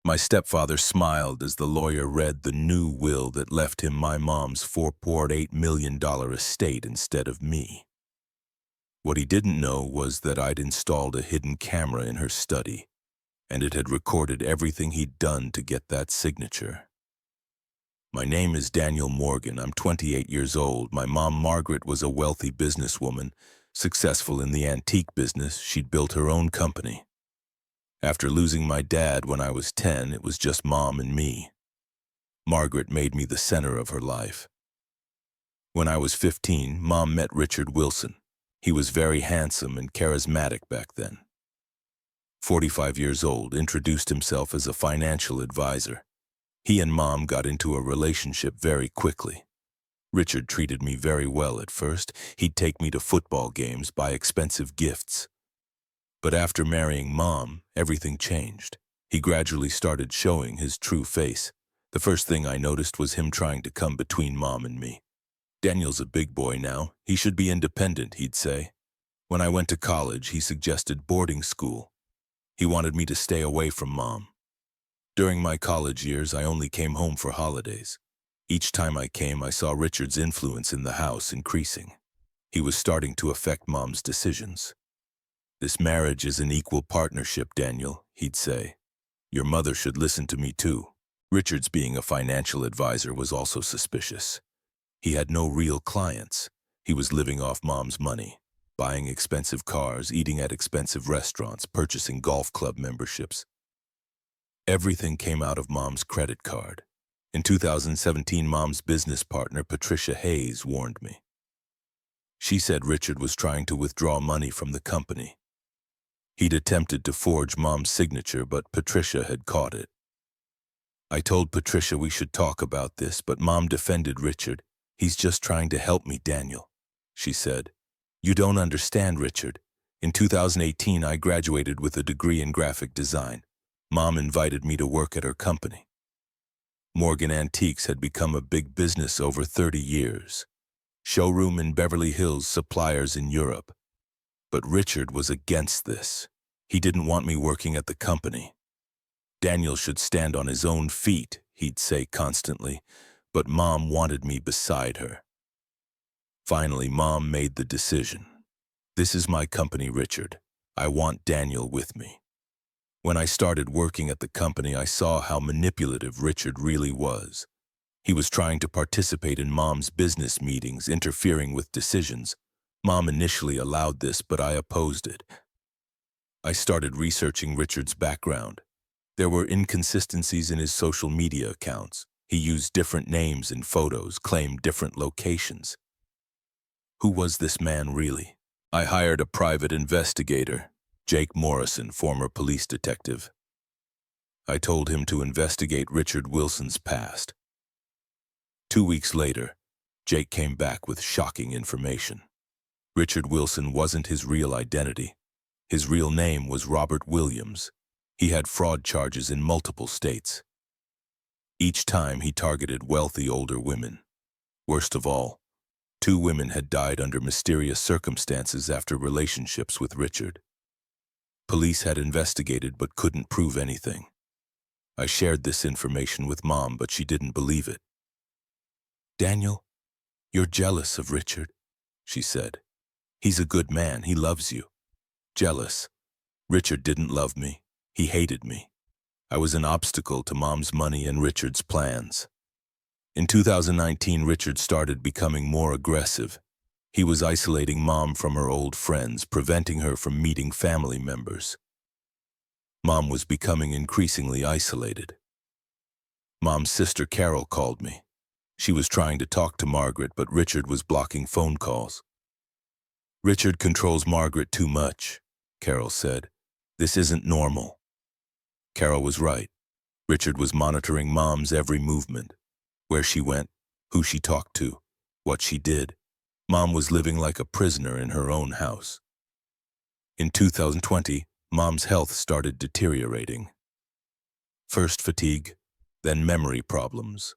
My stepfather smiled as the lawyer read the new will that left him my mom's $4.8 million estate instead of me. What he didn't know was that I'd installed a hidden camera in her study, and it had recorded everything he'd done to get that signature. My name is Daniel Morgan. I'm 28 years old. My mom, Margaret, was a wealthy businesswoman, successful in the antique business. She'd built her own company. After losing my dad when I was 10, it was just Mom and me. Margaret made me the center of her life. When I was 15, Mom met Richard Wilson. He was very handsome and charismatic back then. 45 years old, introduced himself as a financial advisor. He and Mom got into a relationship very quickly. Richard treated me very well at first. He'd take me to football games, buy expensive gifts. But after marrying Mom, everything changed. He gradually started showing his true face. The first thing I noticed was him trying to come between Mom and me. "Daniel's a big boy now. He should be independent," he'd say. When I went to college, he suggested boarding school. He wanted me to stay away from Mom. During my college years, I only came home for holidays. Each time I came, I saw Richard's influence in the house increasing. He was starting to affect Mom's decisions. "This marriage is an equal partnership, Daniel," he'd say. "Your mother should listen to me too." Richard's being a financial advisor was also suspicious. He had no real clients. He was living off Mom's money, buying expensive cars, eating at expensive restaurants, purchasing golf club memberships. Everything came out of Mom's credit card. In 2017, Mom's business partner, Patricia Hayes, warned me. She said Richard was trying to withdraw money from the company. He'd attempted to forge Mom's signature, but Patricia had caught it. I told Patricia we should talk about this, but Mom defended Richard. "He's just trying to help me, Daniel," she said. "You don't understand, Richard. In 2018, I graduated with a degree in graphic design. Mom invited me to work at her company. Morgan Antiques had become a big business over 30 years. Showroom in Beverly Hills, suppliers in Europe. But Richard was against this. He didn't want me working at the company. Daniel should stand on his own feet, he'd say constantly, but Mom wanted me beside her. Finally, Mom made the decision. "This is my company, Richard. I want Daniel with me." When I started working at the company, I saw how manipulative Richard really was. He was trying to participate in Mom's business meetings, interfering with decisions. Mom initially allowed this, but I opposed it. I started researching Richard's background. There were inconsistencies in his social media accounts. He used different names in photos, claimed different locations. Who was this man really? I hired a private investigator, Jake Morrison, former police detective. I told him to investigate Richard Wilson's past. 2 weeks later, Jake came back with shocking information. Richard Wilson wasn't his real identity. His real name was Robert Williams. He had fraud charges in multiple states. Each time he targeted wealthy older women. Worst of all, 2 women had died under mysterious circumstances after relationships with Richard. Police had investigated but couldn't prove anything. I shared this information with Mom, but she didn't believe it. "Daniel, you're jealous of Richard," she said. "He's a good man. He loves you." Jealous. Richard didn't love me. He hated me. I was an obstacle to Mom's money and Richard's plans. In 2019, Richard started becoming more aggressive. He was isolating Mom from her old friends, preventing her from meeting family members. Mom was becoming increasingly isolated. Mom's sister Carol called me. She was trying to talk to Margaret, but Richard was blocking phone calls. "Richard controls Margaret too much," Carol said. "This isn't normal." Carol was right. Richard was monitoring Mom's every movement. Where she went, who she talked to, what she did. Mom was living like a prisoner in her own house. In 2020, Mom's health started deteriorating. First fatigue, then memory problems.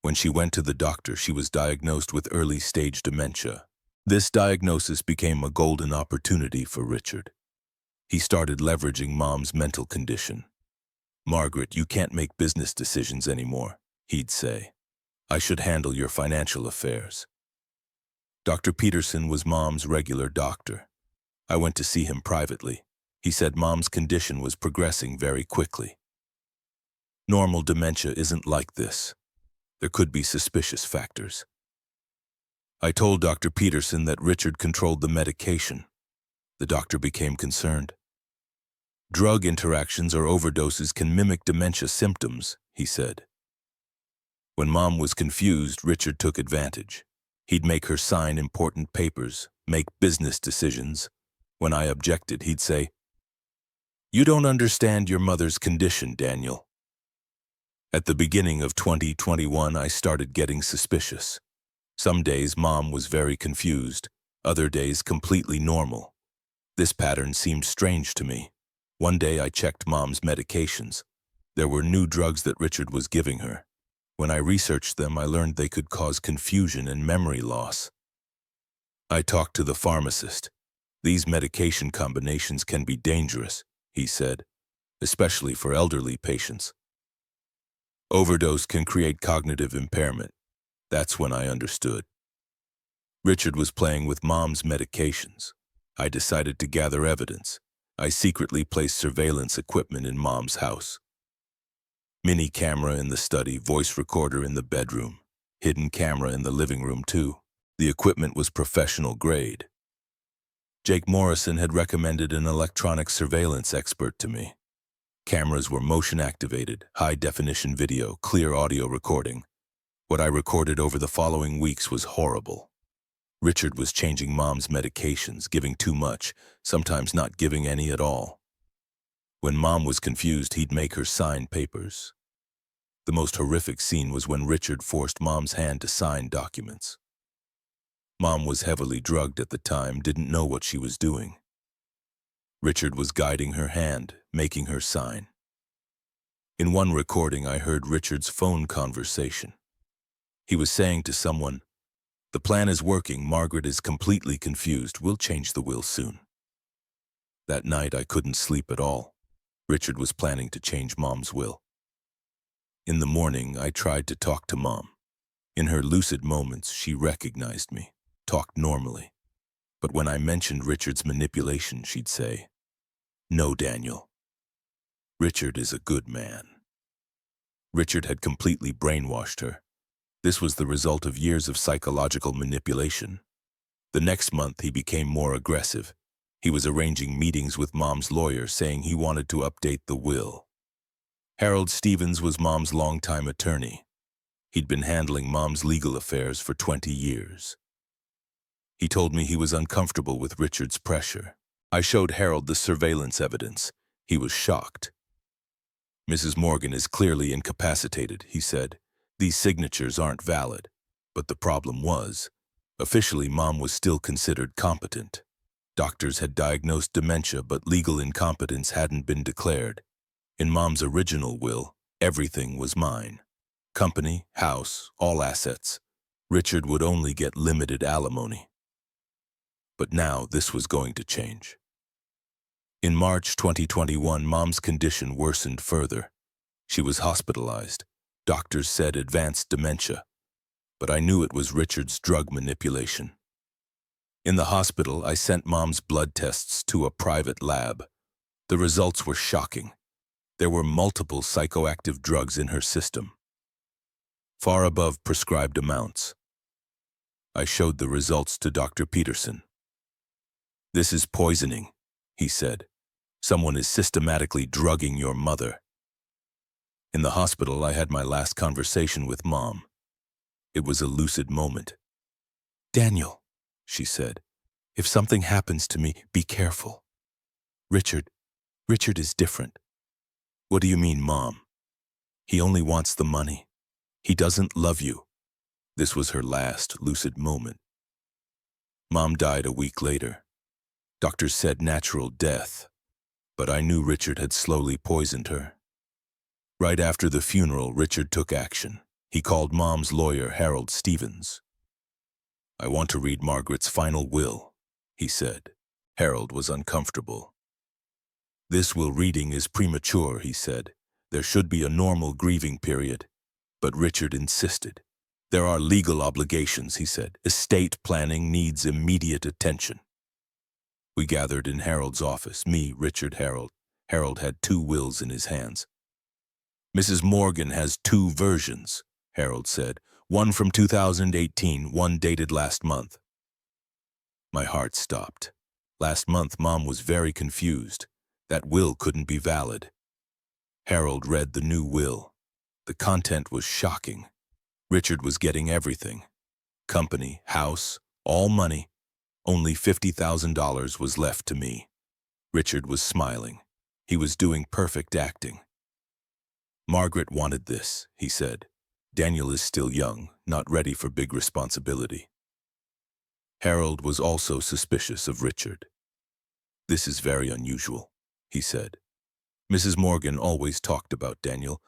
When she went to the doctor, she was diagnosed with early-stage dementia. This diagnosis became a golden opportunity for Richard. He started leveraging Mom's mental condition. "Margaret, you can't make business decisions anymore," he'd say. "I should handle your financial affairs." Dr. Peterson was Mom's regular doctor. I went to see him privately. He said Mom's condition was progressing very quickly. Normal dementia isn't like this. There could be suspicious factors. I told Dr. Peterson that Richard controlled the medication. The doctor became concerned. "Drug interactions or overdoses can mimic dementia symptoms," he said. When Mom was confused, Richard took advantage. He'd make her sign important papers, make business decisions. When I objected, he'd say, "You don't understand your mother's condition, Daniel." At the beginning of 2021, I started getting suspicious. Some days Mom was very confused, other days completely normal. This pattern seemed strange to me. One day I checked Mom's medications. There were new drugs that Richard was giving her. When I researched them, I learned they could cause confusion and memory loss. I talked to the pharmacist. "These medication combinations can be dangerous," he said, "especially for elderly patients. Overdose can create cognitive impairment." That's when I understood. Richard was playing with Mom's medications. I decided to gather evidence. I secretly placed surveillance equipment in Mom's house. Mini camera in the study, voice recorder in the bedroom, hidden camera in the living room too. The equipment was professional grade. Jake Morrison had recommended an electronic surveillance expert to me. Cameras were motion-activated, high-definition video, clear audio recording. What I recorded over the following weeks was horrible. Richard was changing Mom's medications, giving too much, sometimes not giving any at all. When Mom was confused, he'd make her sign papers. The most horrific scene was when Richard forced Mom's hand to sign documents. Mom was heavily drugged at the time, didn't know what she was doing. Richard was guiding her hand, making her sign. In one recording, I heard Richard's phone conversation. He was saying to someone, "The plan is working, Margaret is completely confused, we'll change the will soon." That night I couldn't sleep at all. Richard was planning to change Mom's will. In the morning, I tried to talk to Mom. In her lucid moments, she recognized me, talked normally. But when I mentioned Richard's manipulation, she'd say, "No, Daniel. Richard is a good man." Richard had completely brainwashed her. This was the result of years of psychological manipulation. The next month, he became more aggressive. He was arranging meetings with Mom's lawyer, saying he wanted to update the will. Harold Stevens was Mom's longtime attorney. He'd been handling Mom's legal affairs for 20 years. He told me he was uncomfortable with Richard's pressure. I showed Harold the surveillance evidence. He was shocked. "Mrs. Morgan is clearly incapacitated," he said. "These signatures aren't valid." But the problem was, officially Mom was still considered competent. Doctors had diagnosed dementia, but legal incompetence hadn't been declared. In Mom's original will, everything was mine. Company, house, all assets. Richard would only get limited alimony. But now this was going to change. In March 2021, Mom's condition worsened further. She was hospitalized. Doctors said advanced dementia. But I knew it was Richard's drug manipulation. In the hospital, I sent Mom's blood tests to a private lab. The results were shocking. There were multiple psychoactive drugs in her system, far above prescribed amounts. I showed the results to Dr. Peterson. "This is poisoning," he said. "Someone is systematically drugging your mother." In the hospital, I had my last conversation with Mom. It was a lucid moment. "Daniel," she said, "if something happens to me, be careful. Richard is different." "What do you mean, Mom?" "He only wants the money. He doesn't love you." This was her last lucid moment. Mom died a week later. Doctors said natural death, but I knew Richard had slowly poisoned her. Right after the funeral, Richard took action. He called Mom's lawyer, Harold Stevens. "I want to read Margaret's final will," he said. Harold was uncomfortable. "This will reading is premature," he said. There should be a normal grieving period, but Richard insisted. There are legal obligations, he said. Estate planning needs immediate attention. We gathered in Harold's office, me, Richard, Harold. Harold had 2 wills in his hands. Mrs. Morgan has 2 versions, Harold said. One from 2018, one dated last month. My heart stopped. Last month, Mom was very confused. That will couldn't be valid. Harold read the new will. The content was shocking. Richard was getting everything. Company, house, all money. Only $50,000 was left to me. Richard was smiling. He was doing perfect acting. Margaret wanted this, he said. Daniel is still young, not ready for big responsibility. Harold was also suspicious of Richard. This is very unusual, he said. Mrs. Morgan always talked about Daniel,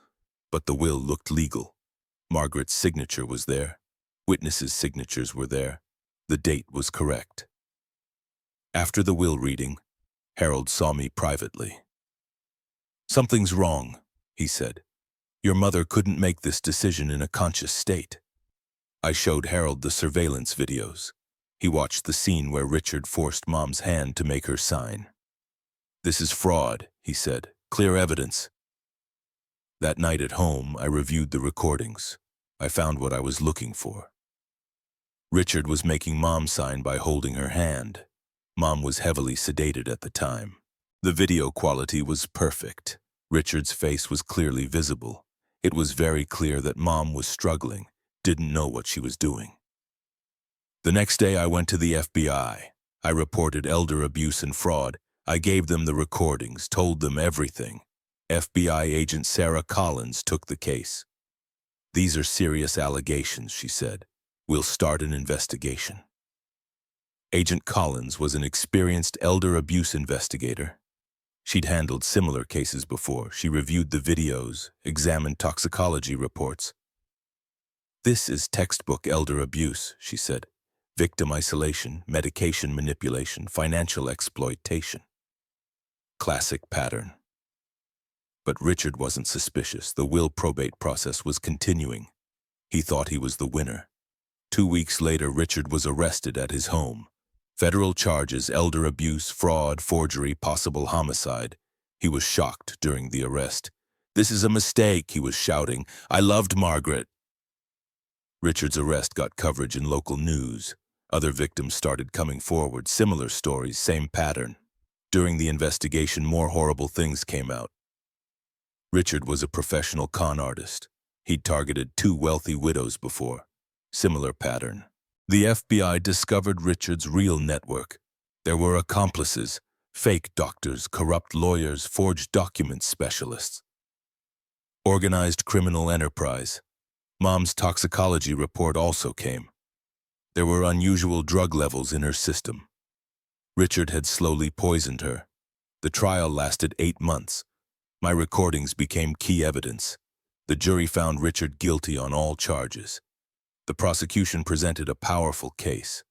but the will looked legal. Margaret's signature was there. Witnesses' signatures were there. The date was correct. After the will reading, Harold saw me privately. Something's wrong, he said. Your mother couldn't make this decision in a conscious state. I showed Harold the surveillance videos. He watched the scene where Richard forced Mom's hand to make her sign. This is fraud, he said. Clear evidence. That night at home, I reviewed the recordings. I found what I was looking for. Richard was making Mom sign by holding her hand. Mom was heavily sedated at the time. The video quality was perfect. Richard's face was clearly visible. It was very clear that Mom was struggling, didn't know what she was doing. The next day I went to the FBI. I reported elder abuse and fraud. I gave them the recordings, told them everything. FBI agent Sarah Collins took the case. These are serious allegations, she said. We'll start an investigation. Agent Collins was an experienced elder abuse investigator. She'd handled similar cases before. She reviewed the videos, examined toxicology reports. This is textbook elder abuse, she said. Victim isolation, medication manipulation, financial exploitation. Classic pattern. But Richard wasn't suspicious. The will probate process was continuing. He thought he was the winner. 2 weeks later, Richard was arrested at his home. Federal charges, elder abuse, fraud, forgery, possible homicide. He was shocked during the arrest. This is a mistake, he was shouting. I loved Margaret. Richard's arrest got coverage in local news. Other victims started coming forward, similar stories, same pattern. During the investigation, more horrible things came out. Richard was a professional con artist. He'd targeted 2 wealthy widows before. Similar pattern. The FBI discovered Richard's real network. There were accomplices, fake doctors, corrupt lawyers, forged documents specialists. Organized criminal enterprise. Mom's toxicology report also came. There were unusual drug levels in her system. Richard had slowly poisoned her. The trial lasted 8 months. My recordings became key evidence. The jury found Richard guilty on all charges. The prosecution presented a powerful case.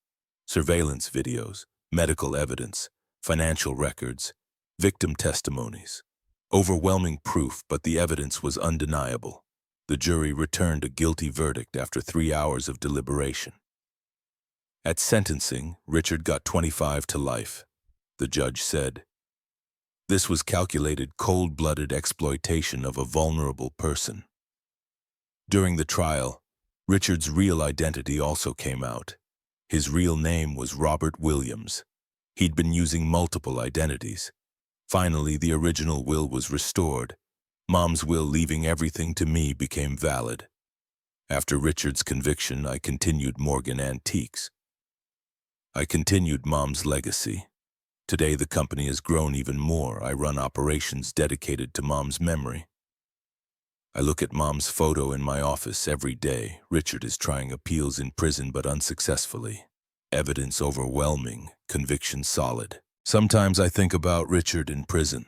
Surveillance videos, medical evidence, financial records, victim testimonies. Overwhelming proof, but the evidence was undeniable. The jury returned a guilty verdict after 3 hours of deliberation. At sentencing, Richard got 25 to life. The judge said, "This was calculated, cold-blooded exploitation of a vulnerable person." During the trial, Richard's real identity also came out. His real name was Robert Williams. He'd been using multiple identities. Finally, the original will was restored. Mom's will leaving everything to me became valid. After Richard's conviction, I continued Morgan Antiques. I continued Mom's legacy. Today, the company has grown even more. I run operations dedicated to Mom's memory. I look at Mom's photo in my office every day. Richard is trying appeals in prison, but unsuccessfully. Evidence overwhelming, conviction solid. Sometimes I think about Richard in prison.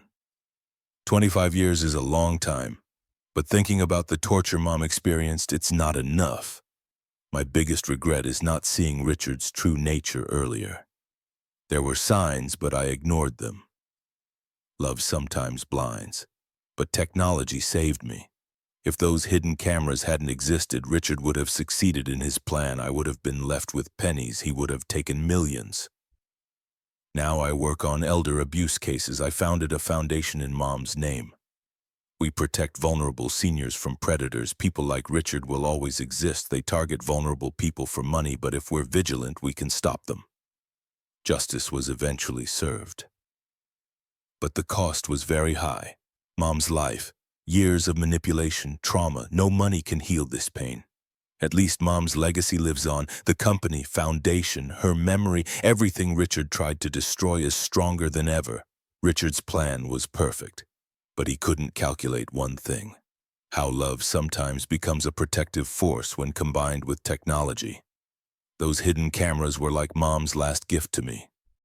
25 years is a long time, but thinking about the torture Mom experienced, it's not enough. My biggest regret is not seeing Richard's true nature earlier. There were signs, but I ignored them. Love sometimes blinds. But technology saved me. If those hidden cameras hadn't existed, Richard would have succeeded in his plan. I would have been left with pennies. He would have taken millions. Now I work on elder abuse cases. I founded a foundation in Mom's name. We protect vulnerable seniors from predators. People like Richard will always exist. They target vulnerable people for money, but if we're vigilant, we can stop them. Justice was eventually served. But the cost was very high. Mom's life, years of manipulation, trauma. No money can heal this pain. At least Mom's legacy lives on. The company, foundation, her memory, everything Richard tried to destroy is stronger than ever. Richard's plan was perfect, but he couldn't calculate one thing: how love sometimes becomes a protective force when combined with technology. Those hidden cameras were like Mom's last gift to me.